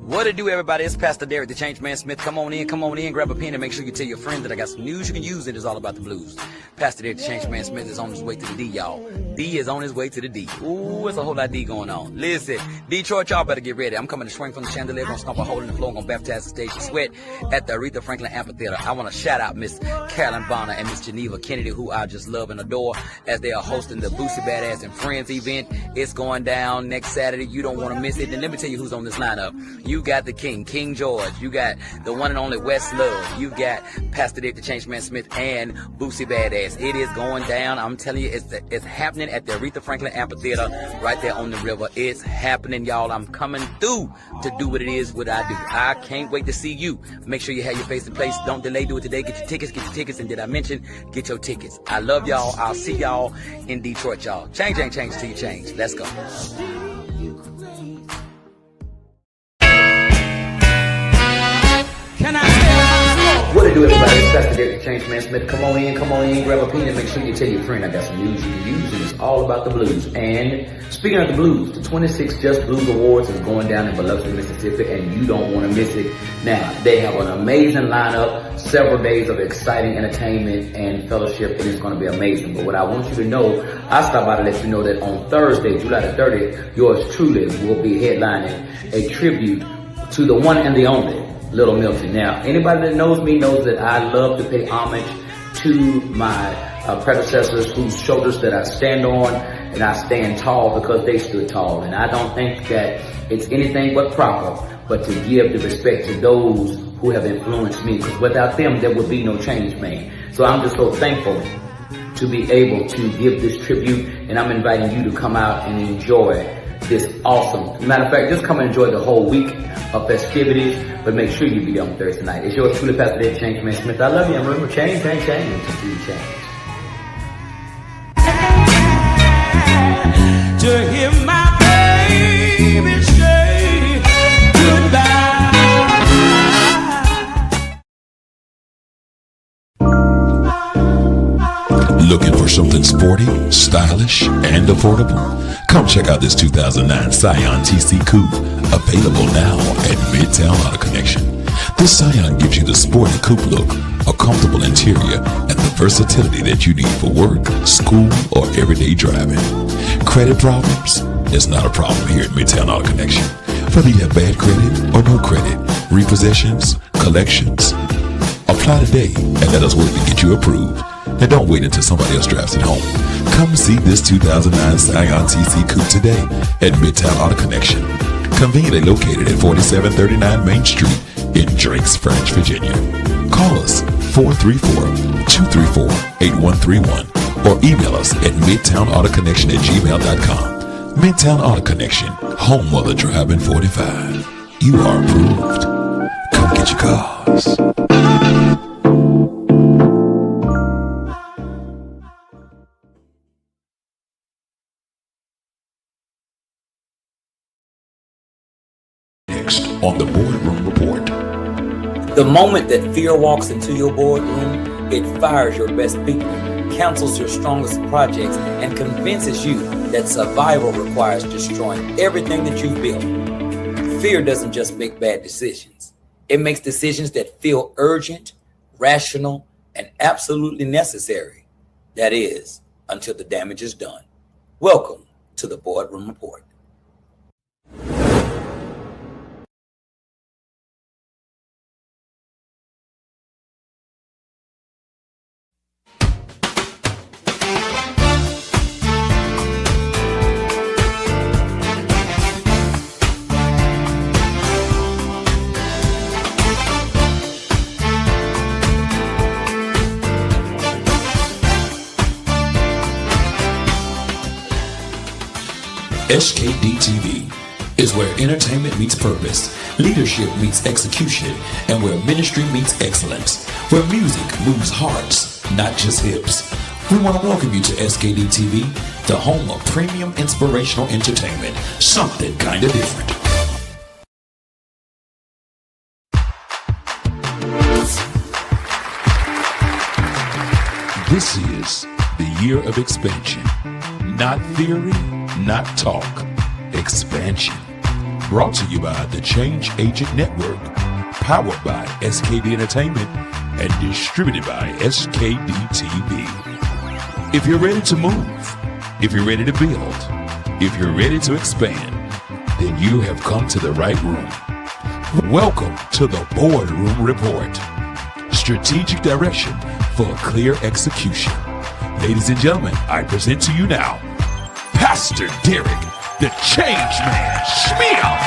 What it do, everybody? It's Pastor Derek, the Change Man Smith. Come on in, grab a pen, and make sure you tell your friends that I got some news you can use. It is all about the blues. Pastor Derek, the Change Man Smith, is on his way to the D, y'all. D is on his way to the D. Ooh, there's a whole lot of D going on. Listen, Detroit, y'all better get ready. I'm coming to swing from the chandelier, gonna stomp a hole in the floor, gonna baptize the stage of sweat at the Aretha Franklin Amphitheater. I want to shout out Miss Carolyn Bonner and Miss Geneva Kennedy, who I just love and adore, as they are hosting the Boosie Badass and Friends event. It's going down next Saturday. You don't want to miss it. And let me tell you who's on this lineup. You got the King George. You got the one and only West Love. You got Pastor Dick the Changeman Smith and Boosie Badass. It is going down. I'm telling you, it's happening at the Aretha Franklin Amphitheater right there on the river. It's happening, y'all. I'm coming through to do what it is, what I do. I can't wait to see you. Make sure you have your face in place. Don't delay. Do it today. Get your tickets. And did I mention, get your tickets. I love y'all. I'll see y'all in Detroit, y'all. Change till you change. Let's go. Can I tell What it do, everybody? It's Pastor Derek, the Changeman Smith. Come on in, grab a pen, and make sure you tell your friend I got some news you can use, and it's all about the blues. And speaking of the blues, the 26th Just Blues Awards is going down in Biloxi, Mississippi, and you don't want to miss it. Now, they have an amazing lineup, several days of exciting entertainment and fellowship, and it's going to be amazing. But what I want you to know, I stop by to let you know that on Thursday, July the 30th, yours truly will be headlining a tribute to the one and the only Little Milton. Now, anybody that knows me knows that I love to pay homage to my predecessors whose shoulders that I stand on, and I stand tall because they stood tall. And I don't think that it's anything but proper, but to give the respect to those who have influenced me, because without them, there would be no change made. So I'm just so thankful to be able to give this tribute, and I'm inviting you to come out and enjoy this awesome. Matter of fact, just come and enjoy the whole week of festivities, but make sure you be there on Thursday night. It's yours truly, Pastor Dave Changeman Smith. I love you, and remember, change until you change. to hear my baby say goodbye? Looking for something sporty, stylish, and affordable? Come check out this 2009 Scion TC Coupe, available now at Midtown Auto Connection. This Scion gives you the sporty coupe look, a comfortable interior, and the versatility that you need for work, school, or everyday driving. Credit problems? It's not a problem here at Midtown Auto Connection. Whether you have bad credit or no credit, repossessions, collections, apply today and let us work to get you approved. And don't wait until somebody else drives it home. Come see this 2009 Scion TC Coupe today at Midtown Auto Connection. Conveniently located at 4739 Main Street in Drakes, French, Virginia. Call us 434-234-8131 or email us at midtownautoconnection@gmail.com. Midtown Auto Connection, home of the driving 45. You are approved. Come get your cars. On the Boardroom Report. The moment that fear walks into your boardroom, it fires your best people, cancels your strongest projects, and convinces you that survival requires destroying everything that you've built. Fear doesn't just make bad decisions. It makes decisions that feel urgent, rational, and absolutely necessary. That is, until the damage is done. Welcome to the Boardroom Report. SKD TV is where entertainment meets purpose, leadership meets execution, and where ministry meets excellence, where music moves hearts, not just hips. We want to welcome you to SKD TV, the home of premium inspirational entertainment, something kind of different. This is the year of expansion. Not theory, not talk. Expansion. Brought to you by the Change Agent Network, powered by SKD Entertainment, and distributed by SKD TV. If you're ready to move, if you're ready to build, if you're ready to expand, then you have come to the right room. Welcome to the Boardroom Report. Strategic direction for clear execution. Ladies and gentlemen, I present to you now, Pastor Derek, the Change Man Schmeal.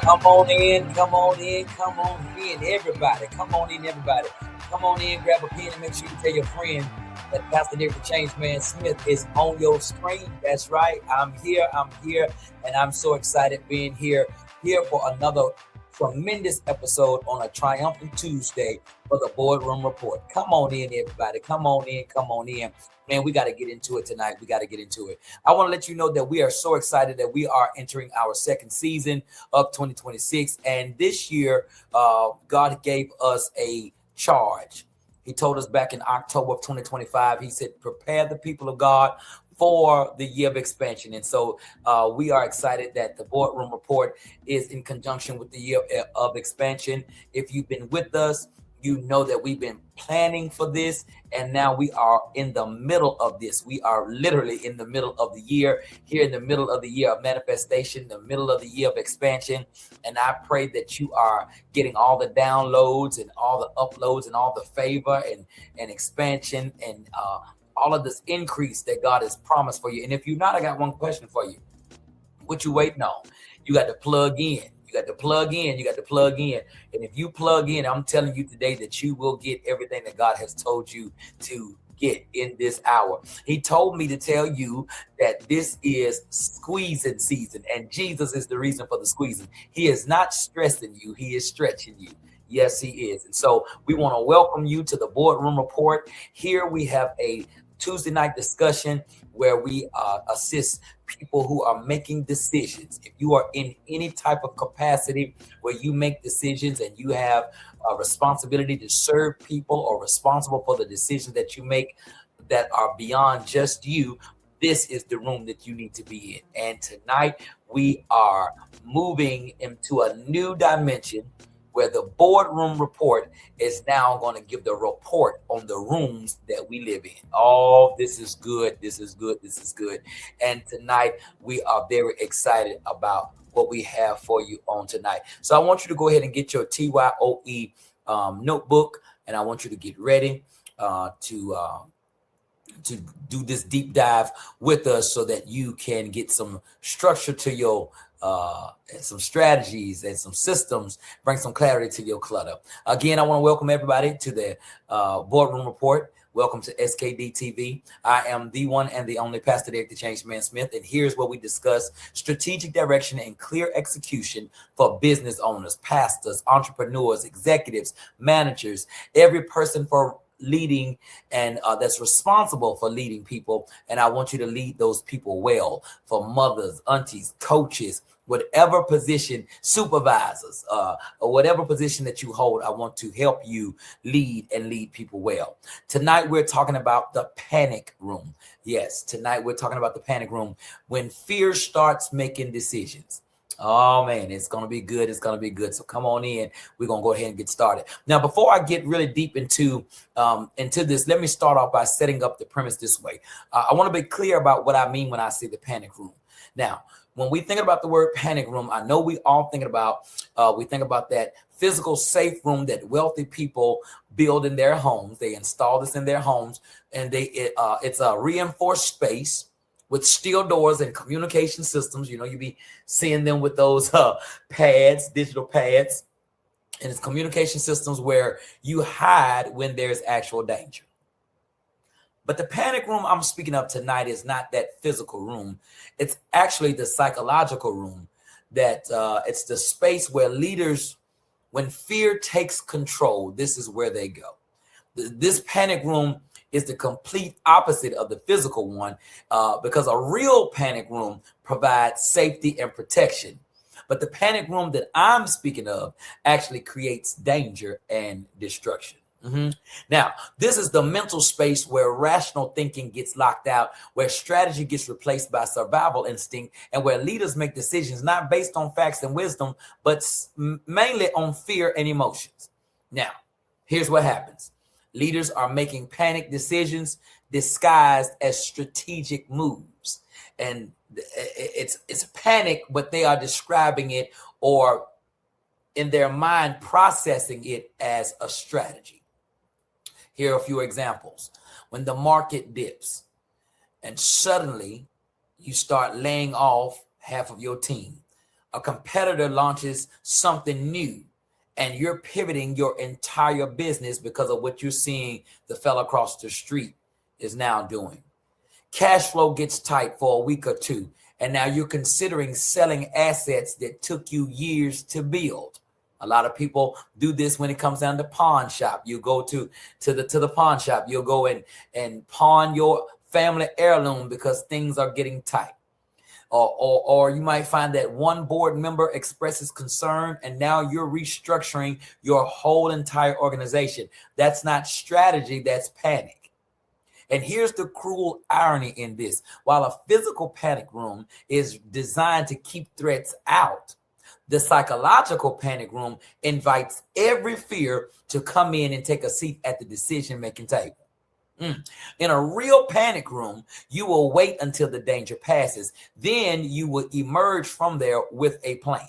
Come on in, come on in, come on in, everybody. Come on in, everybody. Come on in, grab a pen and make sure you tell your friend that Pastor Derek the Change Man Smith is on your screen. That's right. I'm here, and I'm so excited being here for another tremendous episode on a triumphant Tuesday for the Boardroom Report. Come on in, everybody. Come on in. Man, we got to get into it tonight. I want to let you know that we are so excited that we are entering our second season of 2026. And this year, God gave us a charge. He told us back in October of 2025, he said, prepare the people of God for the year of expansion. And so we are excited that the Boardroom Report is in conjunction with the year of expansion. If you've been with us, you know that we've been planning for this, and now we are in the middle of this. We are literally in the middle of the year, here in the middle of the year of manifestation, the middle of the year of expansion. And I pray that you are getting all the downloads and all the uploads and all the favor and expansion and all of this increase that God has promised for you. And if you're not, I got one question for you. What you waiting on? You got to plug in. You got to plug in. And if you plug in, I'm telling you today that you will get everything that God has told you to get in this hour. He told me to tell you that this is squeezing season, and Jesus is the reason for the squeezing. He is not stressing you. He is stretching you. Yes, he is. And so we want to welcome you to the Boardroom Report. Here we have a Tuesday night discussion where we assist people who are making decisions. If you are in any type of capacity where you make decisions and you have a responsibility to serve people or responsible for the decisions that you make that are beyond just you, this is the room that you need to be in. And tonight we are moving into a new dimension where the Boardroom Report is now going to give the report on the rooms that we live in. Oh, this is good. And tonight we are very excited about what we have for you on tonight. So I want you to go ahead and get your TYOE notebook, and I want you to get ready to do this deep dive with us so that you can get some structure to your and some strategies and some systems, bring some clarity to your clutter. Again, I want to welcome everybody to the Boardroom Report. Welcome to SKD TV. I am the one and the only Pastor Derek the Change Man Smith, and here's where we discuss strategic direction and clear execution for business owners, pastors, entrepreneurs, executives, managers, every person for leading and that's responsible for leading people. And I want you to lead those people well, for mothers, aunties, coaches, whatever position, supervisors, or whatever position that you hold. I want to help you lead and lead people well. Tonight, we're talking about the panic room. Yes, tonight we're talking about the panic room when fear starts making decisions. Oh man, it's gonna be good. It's gonna be good. So come on in. We're gonna go ahead and get started. Now, before I get really deep into this, let me start off by setting up the premise this way. I want to be clear about what I mean when I say the panic room. Now, when we think about the word panic room, I know we all thinking about we think about that physical safe room that wealthy people build in their homes. They install this in their homes, and it's a reinforced space with steel doors and communication systems. You know, you be seeing them with those pads, digital pads, and it's communication systems where you hide when there's actual danger. But the panic room I'm speaking of tonight is not that physical room. It's actually the psychological room. That it's the space where leaders, when fear takes control, this is where they go. This panic room is the complete opposite of the physical one, because a real panic room provides safety and protection. But the panic room that I'm speaking of actually creates danger and destruction. Now, this is the mental space where rational thinking gets locked out, where strategy gets replaced by survival instinct, and where leaders make decisions not based on facts and wisdom, but mainly on fear and emotions. Now, here's what happens. Leaders are making panic decisions disguised as strategic moves. And it's panic, but they are describing it, or in their mind processing it as a strategy. Here are a few examples. When the market dips and suddenly you start laying off half of your team, a competitor launches something new and you're pivoting your entire business because of what you're seeing the fella across the street is now doing. Cash flow gets tight for a week or two, and now you're considering selling assets that took you years to build. A lot of people do this when it comes down to pawn shop. You go to the pawn shop. You'll go and pawn your family heirloom because things are getting tight. Or you might find that one board member expresses concern and now you're restructuring your whole entire organization. That's not strategy, that's panic. And here's the cruel irony in this. While a physical panic room is designed to keep threats out, the psychological panic room invites every fear to come in and take a seat at the decision-making table. In a real panic room, you will wait until the danger passes. Then you will emerge from there with a plan.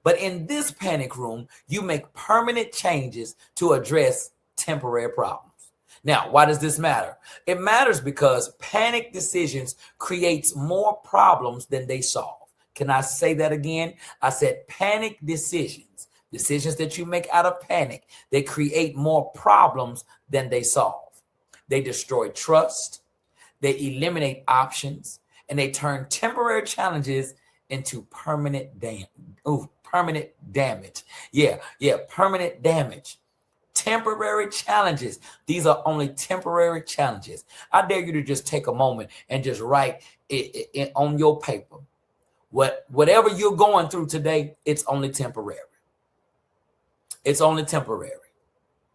But in this panic room, you make permanent changes to address temporary problems. Now, why does this matter? It matters because panic decisions creates more problems than they solve. Can I say that again? I said panic decisions that you make out of panic, they create more problems than they solve. They destroy trust, they eliminate options, and they turn temporary challenges into permanent damage. Permanent damage. Temporary challenges. These are only temporary challenges. I dare you to just take a moment and just write it on your paper. Whatever you're going through today, it's only temporary. It's only temporary.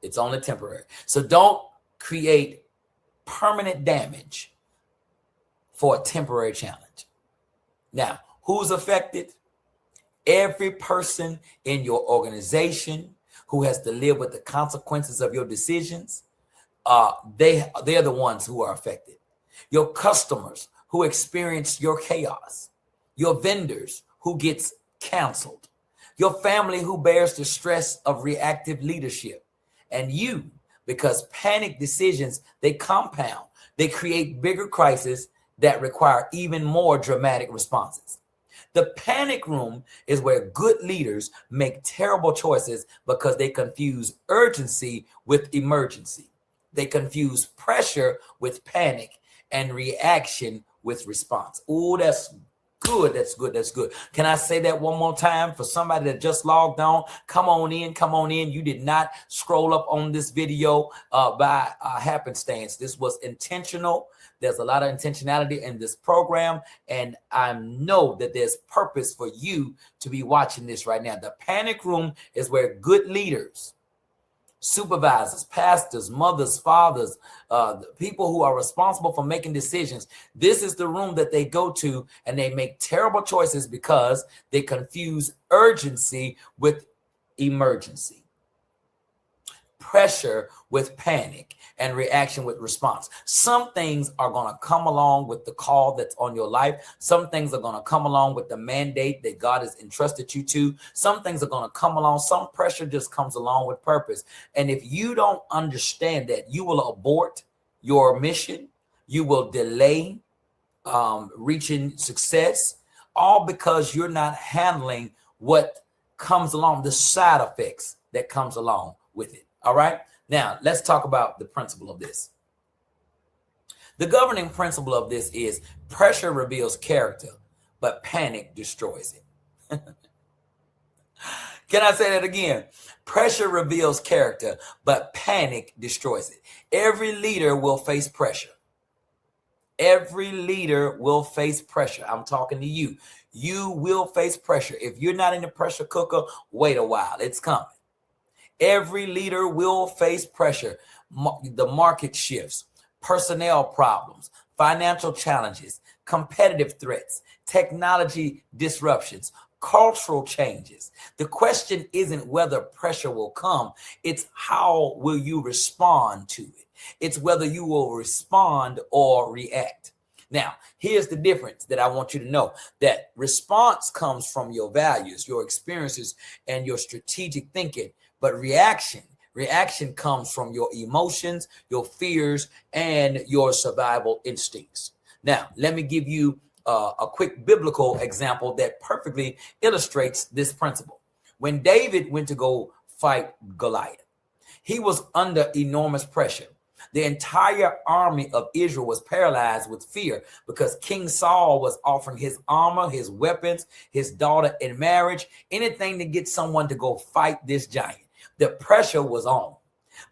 It's only temporary. So don't create permanent damage for a temporary challenge. Now, who's affected? Every person in your organization who has to live with the consequences of your decisions, they're the ones who are affected. Your customers who experience your chaos. Your vendors who gets canceled, your family who bears the stress of reactive leadership, and you, because panic decisions, they compound, they create bigger crises that require even more dramatic responses. The panic room is where good leaders make terrible choices because they confuse urgency with emergency. They confuse pressure with panic and reaction with response. Oh, that's good. That's good. That's good. Can I say that one more time for somebody that just logged on? Come on in. Come on in. You did not scroll up on this video by happenstance. This was intentional. There's a lot of intentionality in this program, and I know that there's purpose for you to be watching this right now. The panic room is where good leaders supervisors, pastors, mothers, fathers, the people who are responsible for making decisions. This is the room that they go to, and they make terrible choices because they confuse urgency with emergency, pressure with panic, and reaction with response. Some things are going to come along with the call that's on your life. Some things are going to come along with the mandate that God has entrusted you to. Some things are going to come along. Some pressure just comes along with purpose. And if you don't understand that, you will abort your mission. You will delay reaching success, all because you're not handling what comes along, the side effects that comes along with it. All right. Now let's talk about the principle of this. The governing principle of this is pressure reveals character, but panic destroys it. Can I say that again? Pressure reveals character, but panic destroys it. Every leader will face pressure. Every leader will face pressure. I'm talking to you. You will face pressure. If you're not in the pressure cooker, wait a while. It's coming. Every leader will face pressure. The market shifts, personnel problems, financial challenges, competitive threats, technology disruptions, cultural changes. The question isn't whether pressure will come. It's how will you respond to it. It's whether you will respond or react. Now, here's the difference that I want you to know, that response comes from your values, your experiences, and your strategic thinking. But reaction comes from your emotions, your fears, and your survival instincts. Now, let me give you a quick biblical example that perfectly illustrates this principle. When David went to go fight Goliath, he was under enormous pressure. The entire army of Israel was paralyzed with fear because King Saul was offering his armor, his weapons, his daughter in marriage, anything to get someone to go fight this giant. The pressure was on.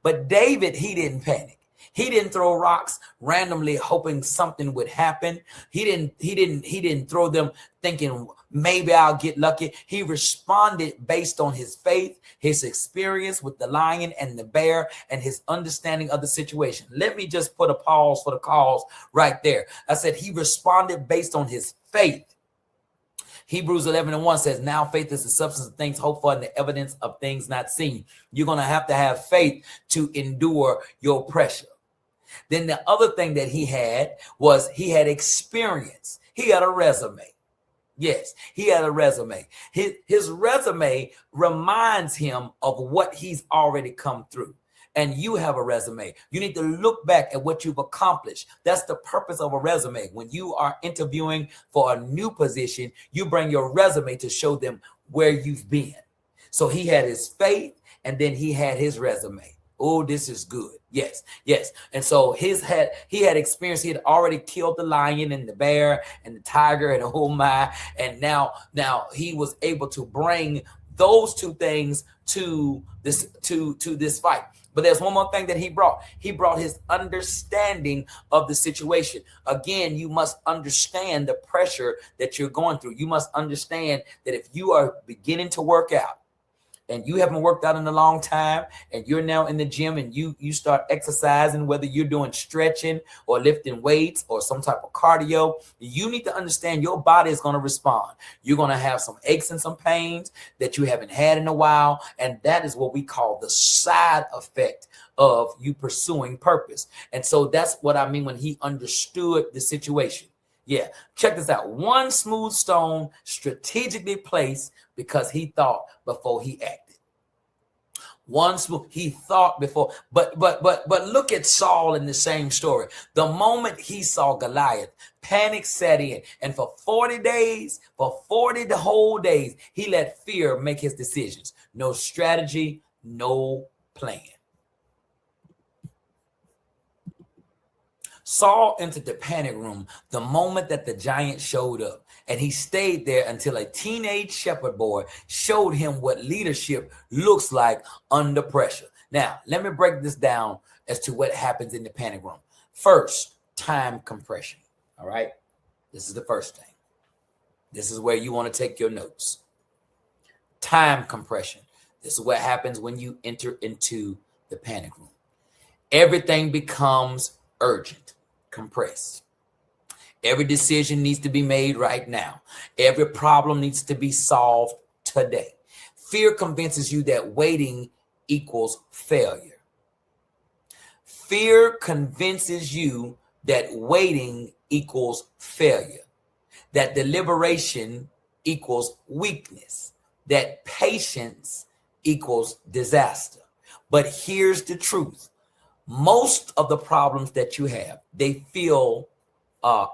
But David, he didn't panic. He didn't throw rocks randomly hoping something would happen. He didn't throw them thinking maybe I'll get lucky. He responded based on his faith, his experience with the lion and the bear, and his understanding of the situation. Let me just put a pause for the cause right there. I said he responded based on his faith. Hebrews 11:1 says, now faith is the substance of things hoped for and the evidence of things not seen. You're going to have faith to endure your pressure. Then the other thing that he had was he had experience. He had a resume. Yes, he had a resume. His resume reminds him of what he's already come through. And you have a resume. You need to look back at what you've accomplished. That's the purpose of a resume. When you are interviewing for a new position, you bring your resume to show them where you've been. So he had his faith, and then he had his resume. Oh, this is good. Yes. And so he had experience. He had already killed the lion and the bear and the tiger and oh my. And now he was able to bring those two things to this fight. But there's one more thing that he brought. He brought his understanding of the situation. Again, you must understand the pressure that you're going through. You must understand that if you are beginning to work out, and you haven't worked out in a long time, and you're now in the gym and you start exercising, whether you're doing stretching or lifting weights or some type of cardio, you need to understand your body is going to respond. You're going to have some aches and some pains that you haven't had in a while. And that is what we call the side effect of you pursuing purpose. And so that's what I mean when he understood the situation. Yeah, check this out. One smooth stone strategically placed because he thought before he acted. One smooth, he thought before, but look at Saul in the same story. The moment he saw Goliath, panic set in, and for 40 days, for 40 the whole days, he let fear make his decisions. No strategy, no plan. Saul entered the panic room the moment that the giant showed up, and he stayed there until a teenage shepherd boy showed him what leadership looks like under pressure. Now, let me break this down as to what happens in the panic room. First, time compression. All right. This is the first thing. This is where you want to take your notes. Time compression. This is what happens when you enter into the panic room. Everything becomes urgent, compressed. Every decision needs to be made right now. Every problem needs to be solved today. Fear convinces you that waiting equals failure. Fear convinces you that waiting equals failure, that deliberation equals weakness, that patience equals disaster. But here's the truth. Most of the problems that you have, they feel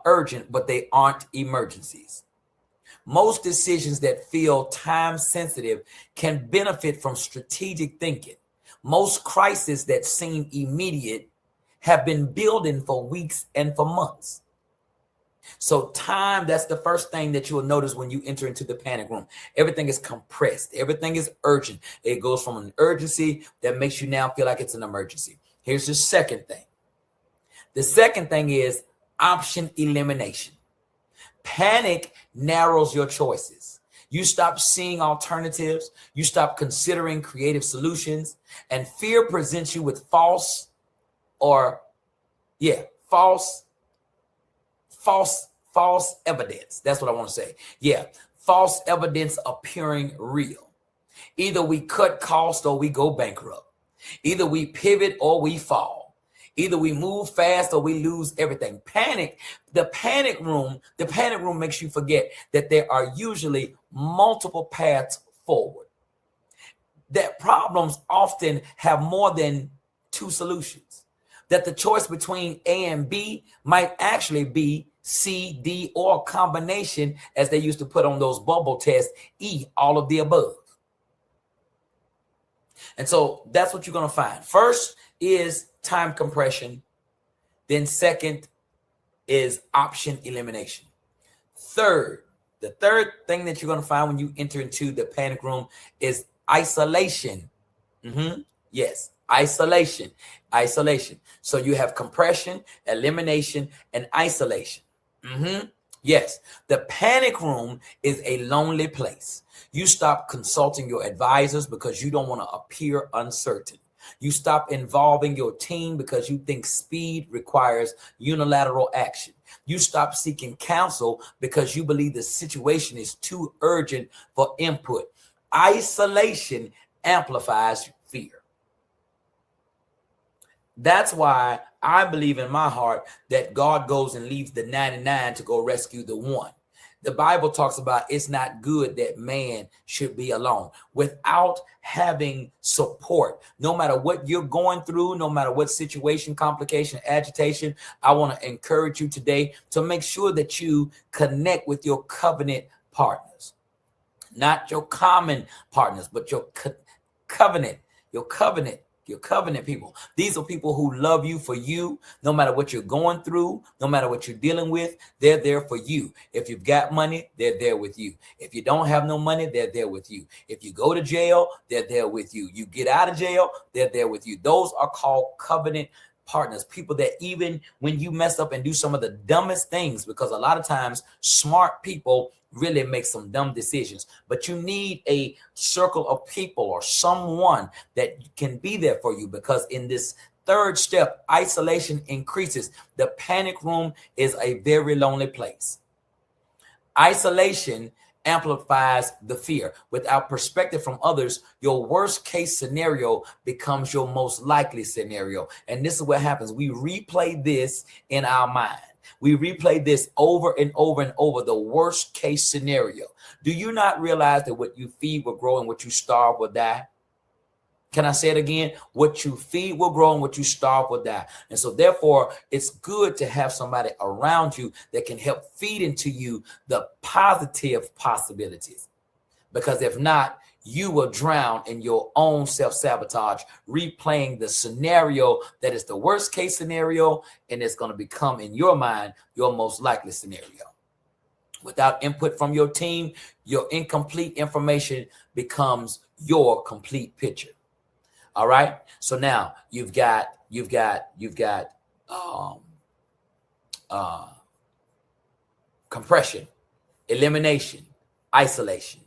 urgent, but they aren't emergencies. Most decisions that feel time sensitive can benefit from strategic thinking. Most crises that seem immediate have been building for weeks and for months. So time, that's the first thing that you will notice when you enter into the panic room. Everything is compressed. Everything is urgent. It goes from an urgency that makes you now feel like it's an emergency. Here's the second thing. The second thing is option elimination. Panic narrows your choices. You stop seeing alternatives. You stop considering creative solutions. And fear presents you with false evidence. That's what I want to say. Yeah, false evidence appearing real. Either we cut costs or we go bankrupt. Either we pivot or we fall. Either we move fast or we lose everything. The panic room makes you forget that there are usually multiple paths forward. That problems often have more than two solutions. That the choice between A and B might actually be C, D, or a combination, as they used to put on those bubble tests, E, all of the above. And so that's what you're going to find. First is time compression. Then second is option elimination. The third thing that you're going to find when you enter into the panic room is isolation. Yes, isolation. So you have compression, elimination, and isolation. Yes, the panic room is a lonely place. You stop consulting your advisors because you don't want to appear uncertain. You stop involving your team because you think speed requires unilateral action. You stop seeking counsel because you believe the situation is too urgent for input. Isolation amplifies fear. That's why I believe in my heart that God goes and leaves the 99 to go rescue the one. The Bible talks about it's not good that man should be alone. Without having support, no matter what you're going through, no matter what situation, complication, agitation, I want to encourage you today to make sure that you connect with your covenant partners. Not your common partners, but your covenant people. These are people who love you for you, no matter what you're going through, no matter what you're dealing with. They're there for you. If you've got money, they're there with you. If you don't have no money, they're there with you. If you go to jail, they're there with you. You get out of jail, they're there with you. Those are called covenant partners, people that even when you mess up and do some of the dumbest things, because a lot of times smart people really make some dumb decisions, but you need a circle of people or someone that can be there for you, because in this third step, isolation increases. The panic room is a very lonely place. Isolation amplifies the fear. Without perspective from others, your worst case scenario becomes your most likely scenario. And this is what happens. We replay this in our mind. We replay this over and over and over, the worst case scenario. Do you not realize that what you feed will grow and what you starve will die? Can I say it again? What you feed will grow and what you starve will die. And so therefore, it's good to have somebody around you that can help feed into you the positive possibilities. Because if not, you will drown in your own self-sabotage, replaying the scenario that is the worst case scenario, and it's going to become in your mind your most likely scenario. Without input from your team, your incomplete information becomes your complete picture. All right. So now you've got compression, elimination, isolation.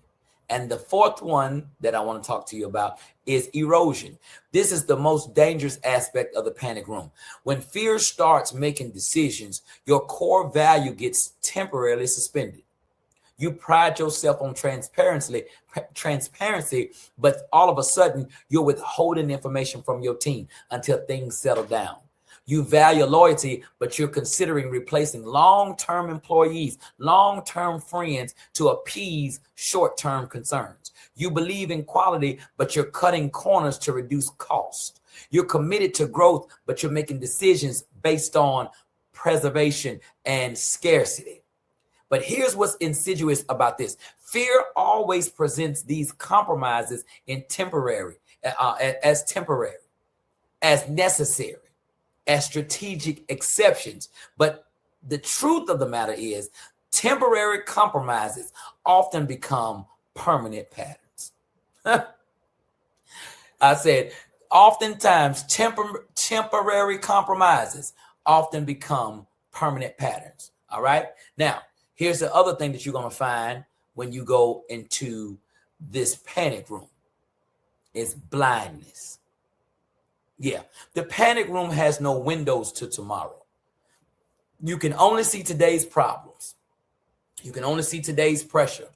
And the fourth one that I want to talk to you about is erosion. This is the most dangerous aspect of the panic room. When fear starts making decisions, your core value gets temporarily suspended. You pride yourself on transparency, but all of a sudden you're withholding information from your team until things settle down. You value loyalty, but you're considering replacing long-term employees, long-term friends to appease short-term concerns. You believe in quality, but you're cutting corners to reduce cost. You're committed to growth, but you're making decisions based on preservation and scarcity. But here's what's insidious about this. Fear always presents these compromises in as temporary, as necessary, as strategic exceptions. But the truth of the matter is temporary compromises often become permanent patterns. I said, oftentimes temporary compromises often become permanent patterns. All right. Now, here's the other thing that you're going to find when you go into this panic room is blindness. Yeah, the panic room has no windows to tomorrow. You can only see today's problems. You can only see today's pressure.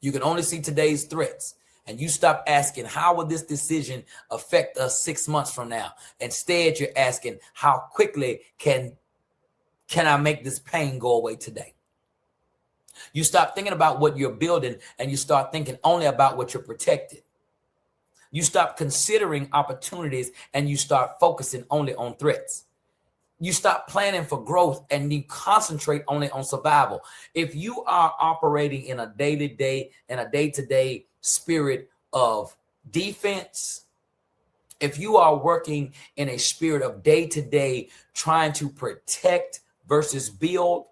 You can only see today's threats. And you stop asking, how will this decision affect us 6 months from now? Instead, you're asking, how quickly can I make this pain go away today? You stop thinking about what you're building and you start thinking only about what you're protecting. You stop considering opportunities and you start focusing only on threats. You stop planning for growth and you concentrate only on survival. If you are operating in a day-to-day and a day-to-day spirit of defense, if you are working in a spirit of day-to-day trying to protect versus build,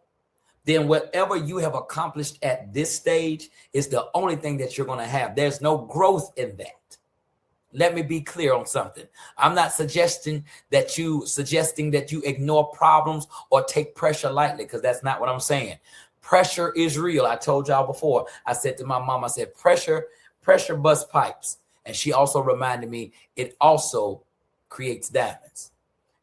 then whatever you have accomplished at this stage is the only thing that you're going to have. There's no growth in that. Let me be clear on something. I'm not suggesting that you ignore problems or take pressure lightly, because that's not what I'm saying. Pressure is real. I told y'all before. I said to my mom, I said, pressure busts pipes. And she also reminded me it also creates diamonds.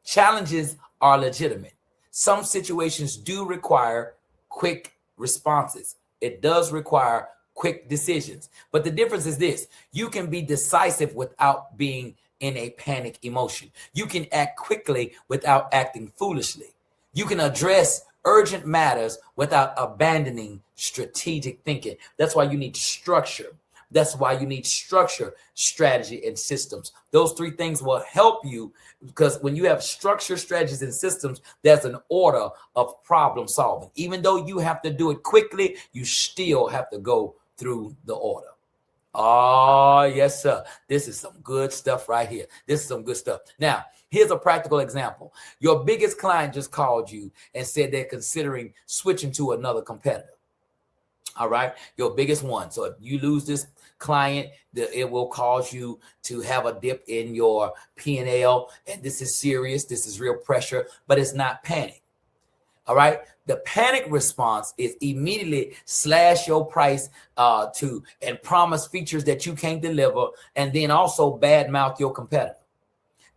Challenges are legitimate. Some situations do require quick responses. It does require quick decisions. But the difference is this: you can be decisive without being in a panic emotion. You can act quickly without acting foolishly. You can address urgent matters without abandoning strategic thinking. That's why you need structure. That's why you need structure, strategy, and systems. Those three things will help you, because when you have structure, strategies, and systems, there's an order of problem solving. Even though you have to do it quickly, you still have to go through the order. Oh, yes, sir. This is some good stuff right here. This is some good stuff. Now, here's a practical example. Your biggest client just called you and said they're considering switching to another competitor. All right, your biggest one. So if you lose this client, it will cause you to have a dip in your P&L. And this is serious. This is real pressure, but it's not panic. All right. The panic response is immediately slash your price and promise features that you can't deliver, and then also badmouth your competitor.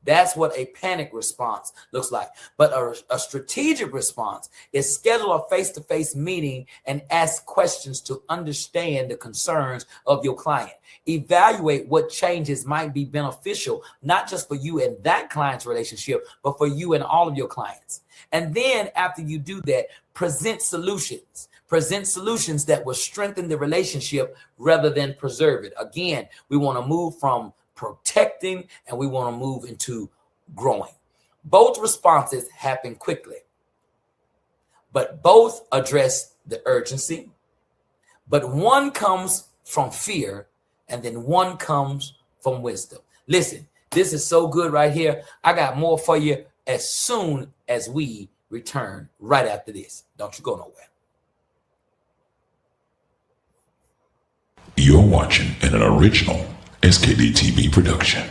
That's what a panic response looks like. But a strategic response is schedule a face-to-face meeting and ask questions to understand the concerns of your client. Evaluate what changes might be beneficial, not just for you and that client's relationship, but for you and all of your clients. And then after you do that, present solutions. Present solutions that will strengthen the relationship rather than preserve it. Again, we want to move from protecting and we want to move into growing. Both responses happen quickly, but both address the urgency. But one comes from fear and then one comes from wisdom. Listen, this is so good right here. I got more for you as soon as we return right after this. Don't you go nowhere. You're watching an original SKD TV production.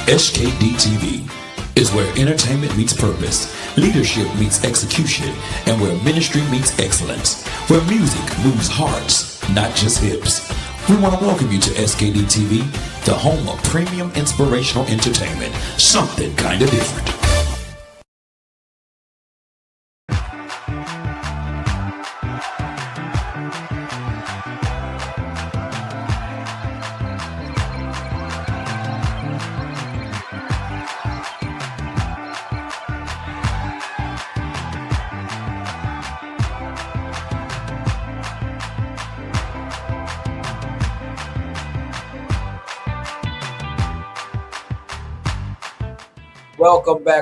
SKD TV is where entertainment meets purpose, leadership meets execution, and where ministry meets excellence, where music moves hearts, not just hips. We want to welcome you to SKD TV, the home of premium inspirational entertainment, something kind of different.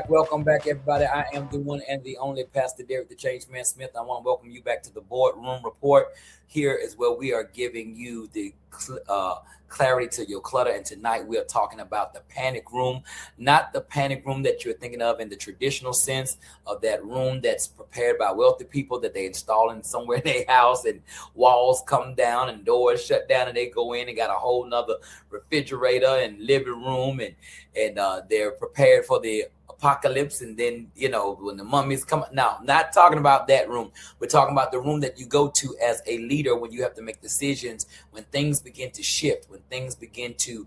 Welcome back, everybody. I am the one and the only Pastor Derek, the Change Man Smith. I want to welcome you back to the Boardroom Report. Here is where we are giving you the clarity to your clutter. And tonight we are talking about the panic room, not the panic room that you're thinking of in the traditional sense of that room that's prepared by wealthy people that they install in somewhere in their house, and walls come down and doors shut down and they go in and got a whole nother refrigerator and living room, and they're prepared for the apocalypse, and then when the mummies come. Now, not talking about that room. We're talking about the room that you go to as a leader when you have to make decisions, when things begin to shift, when things begin to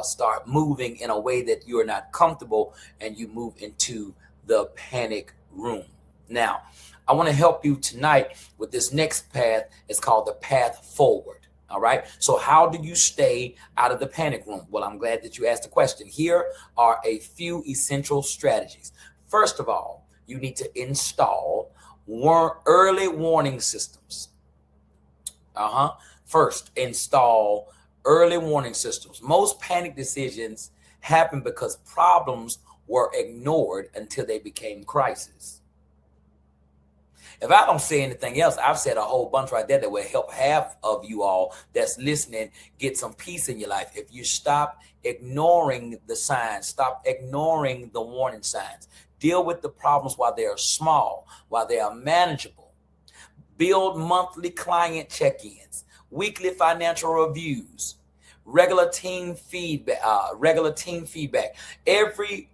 start moving in a way that you are not comfortable, and you move into the panic room. Now, I want to help you tonight with this next path. It's called the path forward. All right. So how do you stay out of the panic room? Well, I'm glad that you asked the question. Here are a few essential strategies. First of all, you need to install early warning systems. First, install early warning systems. Most panic decisions happen because problems were ignored until they became crises. If I don't say anything else, I've said a whole bunch right there that will help half of you all that's listening get some peace in your life. If you stop ignoring the signs, stop ignoring the warning signs, deal with the problems while they are small, while they are manageable, build monthly client check-ins, weekly financial reviews, regular team feedback. Every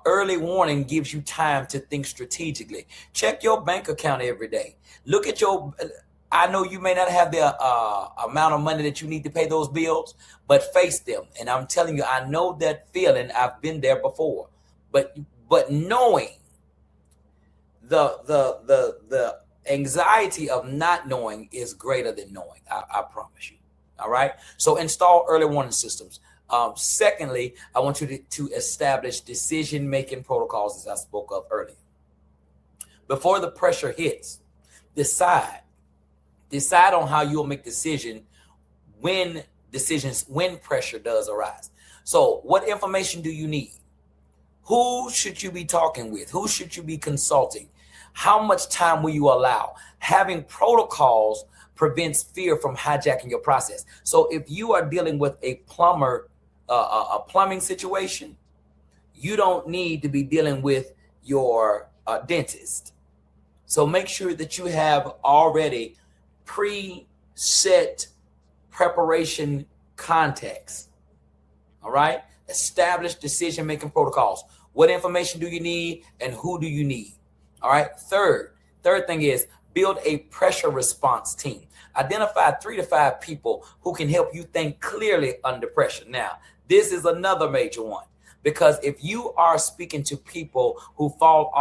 early warning gives you time to think strategically. Check your bank account every day. Look at I know you may not have the amount of money that you need to pay those bills, but face them. And I'm telling you, I know that feeling. I've been there before. But knowing the anxiety of not knowing is greater than knowing. I promise you. All right. So install early warning systems. Secondly, I want you to establish decision-making protocols, as I spoke of earlier. Before the pressure hits, decide on how you'll make decisions when pressure does arise. So what information do you need? Who should you be talking with? Who should you be consulting? How much time will you allow? Having protocols prevents fear from hijacking your process. So if you are dealing with a plumbing situation, you don't need to be dealing with your dentist. So make sure that you have already preset preparation contacts. All right. Establish decision-making protocols. What information do you need and who do you need? All right. Third thing is build a pressure response team. Identify 3 to 5 people who can help you think clearly under pressure. Now, this is another major one, because if you are speaking to people who fall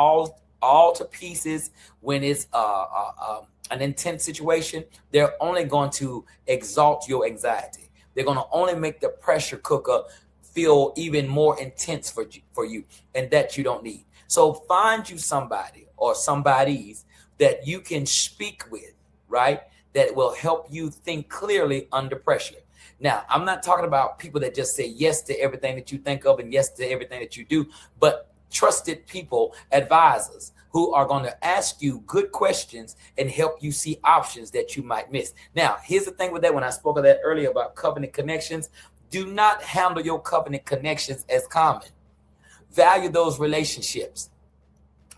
all to pieces when it's an intense situation, they're only going to exalt your anxiety. They're going to only make the pressure cooker feel even more intense for you, and that you don't need. So find you somebody or somebodies that you can speak with, right? That will help you think clearly under pressure. Now, I'm not talking about people that just say yes to everything that you think of and yes to everything that you do, but trusted people, advisors who are going to ask you good questions and help you see options that you might miss. Now, here's the thing with that. When I spoke of that earlier about covenant connections, do not handle your covenant connections as common. Value those relationships.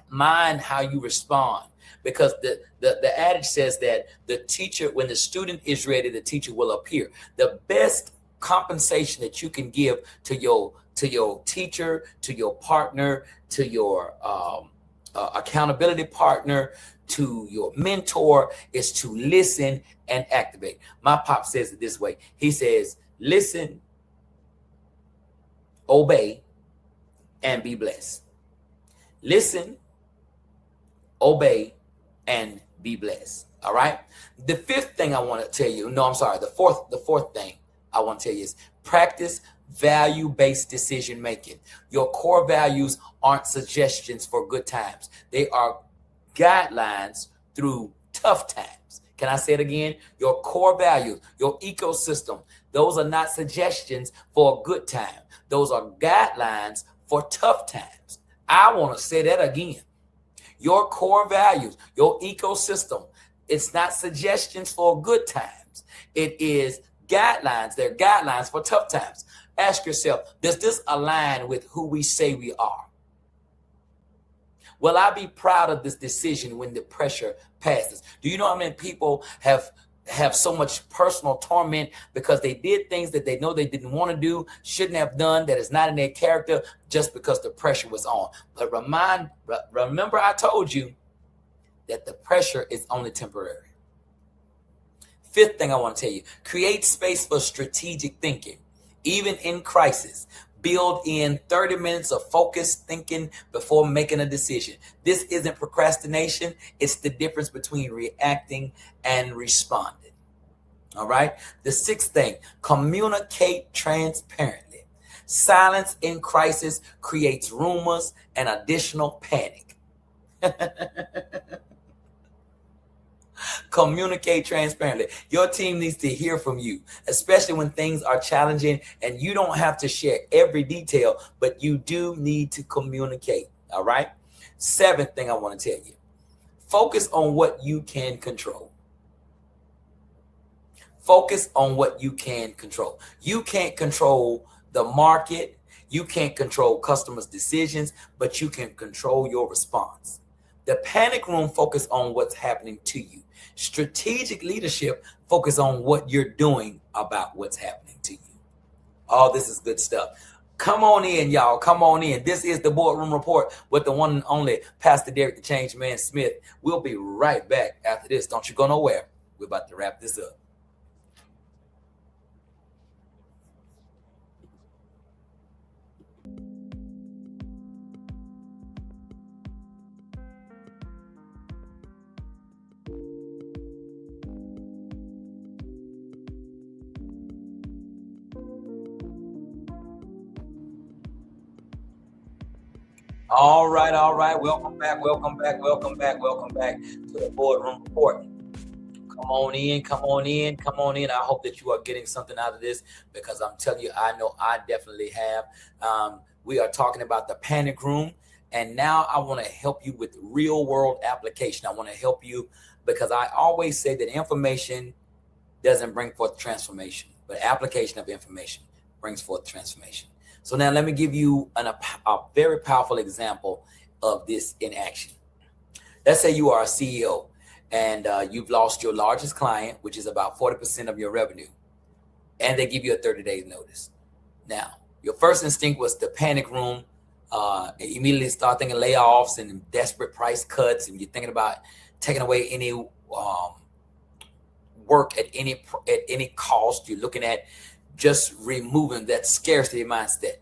Mind how you respond. Because the adage says that the teacher, when the student is ready, the teacher will appear. The best compensation that you can give to your to your teacher, to your partner, to your accountability partner, to your mentor, is to listen and activate. My pop says it this way. He says, listen, obey, and be blessed. Listen, obey, and be blessed. All right. The fifth thing I want to tell you, no, I'm sorry. The fourth thing I want to tell you is practice value-based decision making. Your core values aren't suggestions for good times. They are guidelines through tough times. Can I say it again? Your core values, your ecosystem, those are not suggestions for a good time. Those are guidelines for tough times. I want to say that again. Your core values, your ecosystem, it's not suggestions for good times. It is guidelines. They're guidelines for tough times. Ask yourself, does this align with who we say we are? Will I be proud of this decision when the pressure passes? Do you know how many people have so much personal torment because they did things that they know they didn't want to do, shouldn't have done, that is not in their character, just because the pressure was on? But remember I told you that the pressure is only temporary. Fifth thing I want to tell you, create space for strategic thinking. Even in crisis, build in 30 minutes of focused thinking before making a decision. This isn't procrastination. It's the difference between reacting and responding. All right. The sixth thing, communicate transparently. Silence in crisis creates rumors and additional panic. Communicate transparently. Your team needs to hear from you, especially when things are challenging, and you don't have to share every detail, but you do need to communicate. All right. Seventh thing I want to tell you, focus on what you can control. Focus on what you can control. You can't control the market. You can't control customers' decisions, but you can control your response. The panic room focus on what's happening to you. Strategic leadership focus on what you're doing about what's happening to you. All this is good stuff. Come on in, y'all. Come on in. This is the Boardroom Report with the one and only Pastor Derek the Change Man Smith. We'll be right back after this. Don't you go nowhere. We're about to wrap this up. All right, all right. Welcome back, welcome back, welcome back, welcome back to the Boardroom Report. Come on in, come on in, come on in. I hope that you are getting something out of this, because I'm telling you, I know I definitely have. We are talking about the panic room, and now I want to help you with real world application. I want to help you because I always say that information doesn't bring forth transformation, but application of information brings forth transformation. So now let me give you a very powerful example of this in action. Let's say you are a CEO and you've lost your largest client, which is about 40% of your revenue, and they give you a 30-day notice. Now, your first instinct was the panic room, immediately start thinking layoffs and desperate price cuts, and you're thinking about taking away any work at any cost. You're looking at just removing that scarcity mindset.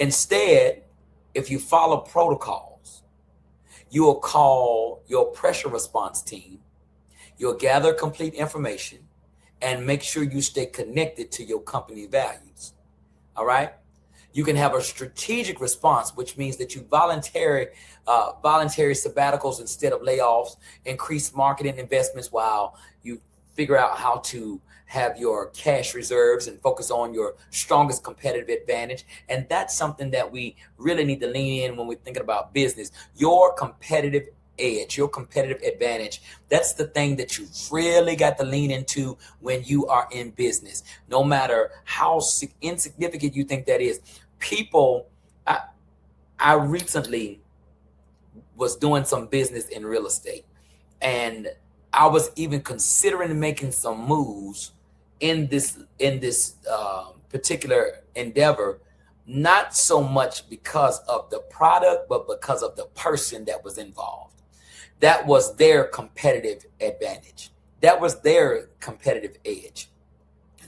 Instead, if you follow protocols, you will call your pressure response team, you'll gather complete information, and make sure you stay connected to your company values. All right. You can have a strategic response, which means that you voluntary sabbaticals instead of layoffs, increase marketing investments while you figure out how to have your cash reserves and focus on your strongest competitive advantage. And that's something that we really need to lean in when we're thinking about business. Your competitive edge, your competitive advantage, that's the thing that you really got to lean into when you are in business, no matter how insignificant you think that is. People, I recently was doing some business in real estate, and I was even considering making some moves in this particular endeavor, not so much because of the product, but because of the person that was involved. That was their competitive advantage. That was their competitive edge.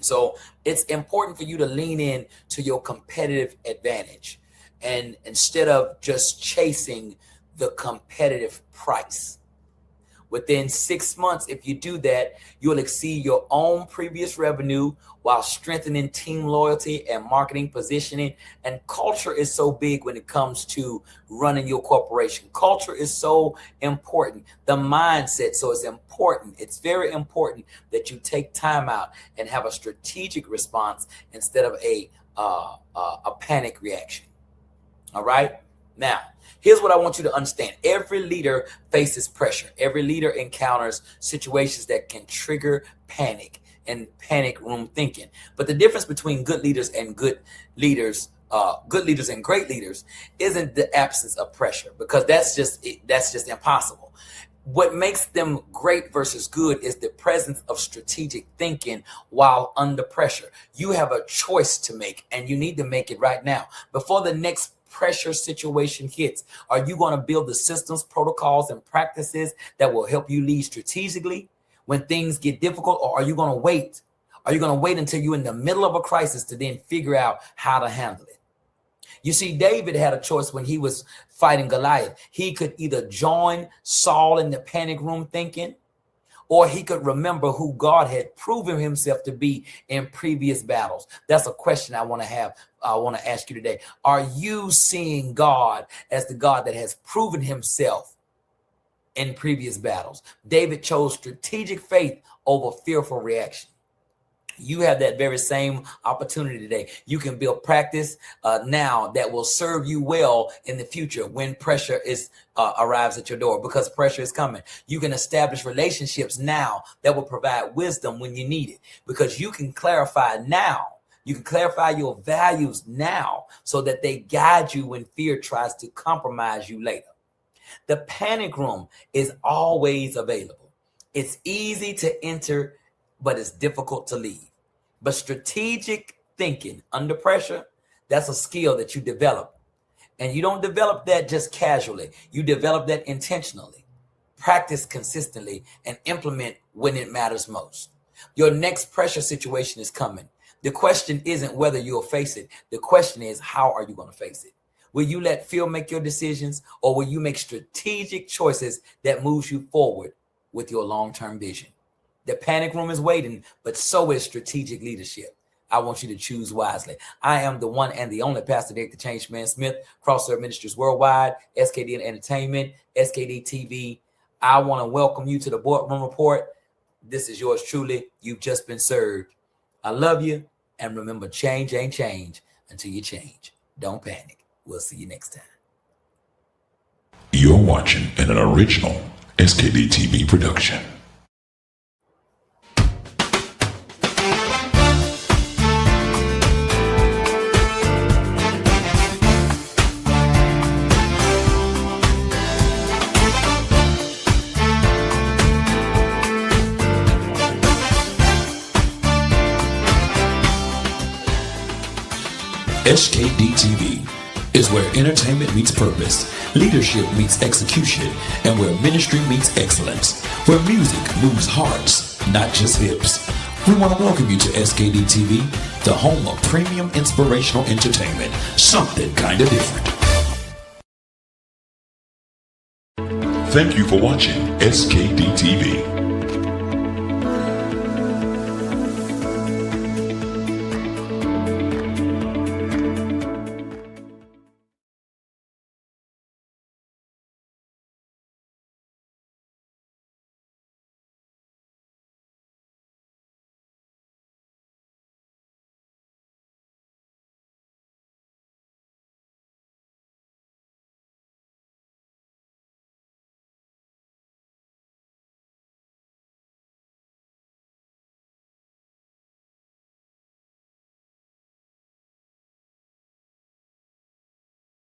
So it's important for you to lean in to your competitive advantage, and instead of just chasing the competitive price. Within 6 months, if you do that, you'll exceed your own previous revenue while strengthening team loyalty and marketing positioning. And culture is so big when it comes to running your corporation. Culture is so important. The mindset. So it's important. It's very important that you take time out and have a strategic response instead of a panic reaction. All right. Now, here's what I want you to understand. Every leader faces pressure. Every leader encounters situations that can trigger panic and panic room thinking. But the difference between good leaders and great leaders isn't the absence of pressure, because that's just impossible. What makes them great versus good is the presence of strategic thinking while under pressure. You have a choice to make, and you need to make it right now before the next pressure situation hits. Are you going to build the systems, protocols, and practices that will help you lead strategically when things get difficult, or are you going to wait? Are you going to wait until you're in the middle of a crisis to then figure out how to handle it? You see, David had a choice when he was fighting Goliath. He could either join Saul in the panic room thinking, or he could remember who God had proven himself to be in previous battles. That's a question I want to ask you today. Are you seeing God as the God that has proven himself in previous battles? David chose strategic faith over fearful reaction. You have that very same opportunity today. You can build practice now that will serve you well in the future when pressure arrives at your door, because pressure is coming. You can establish relationships now that will provide wisdom when you need it, because you can clarify now. You can clarify your values now so that they guide you when fear tries to compromise you later. The panic room is always available. It's easy to enter, but it's difficult to leave. But strategic thinking under pressure, that's a skill that you develop. And you don't develop that just casually. You develop that intentionally. Practice consistently and implement when it matters most. Your next pressure situation is coming. The question isn't whether you'll face it. The question is, how are you going to face it? Will you let fear make your decisions, or will you make strategic choices that moves you forward with your long-term vision? The panic room is waiting, but so is strategic leadership. I want you to choose wisely. I am the one and the only Pastor Dick the Change Man Smith, Cross-Serve Ministries Worldwide, SKD Entertainment, SKD TV. I want to welcome you to the Boardroom Report. This is yours truly. You've just been served. I love you. And remember, change ain't change until you change. Don't panic. We'll see you next time. You're watching an original SKD TV production. SKD TV is where entertainment meets purpose, leadership meets execution, and where ministry meets excellence, where music moves hearts, not just hips. We want to welcome you to SKD TV, the home of premium inspirational entertainment, something kind of different. Thank you for watching SKD TV.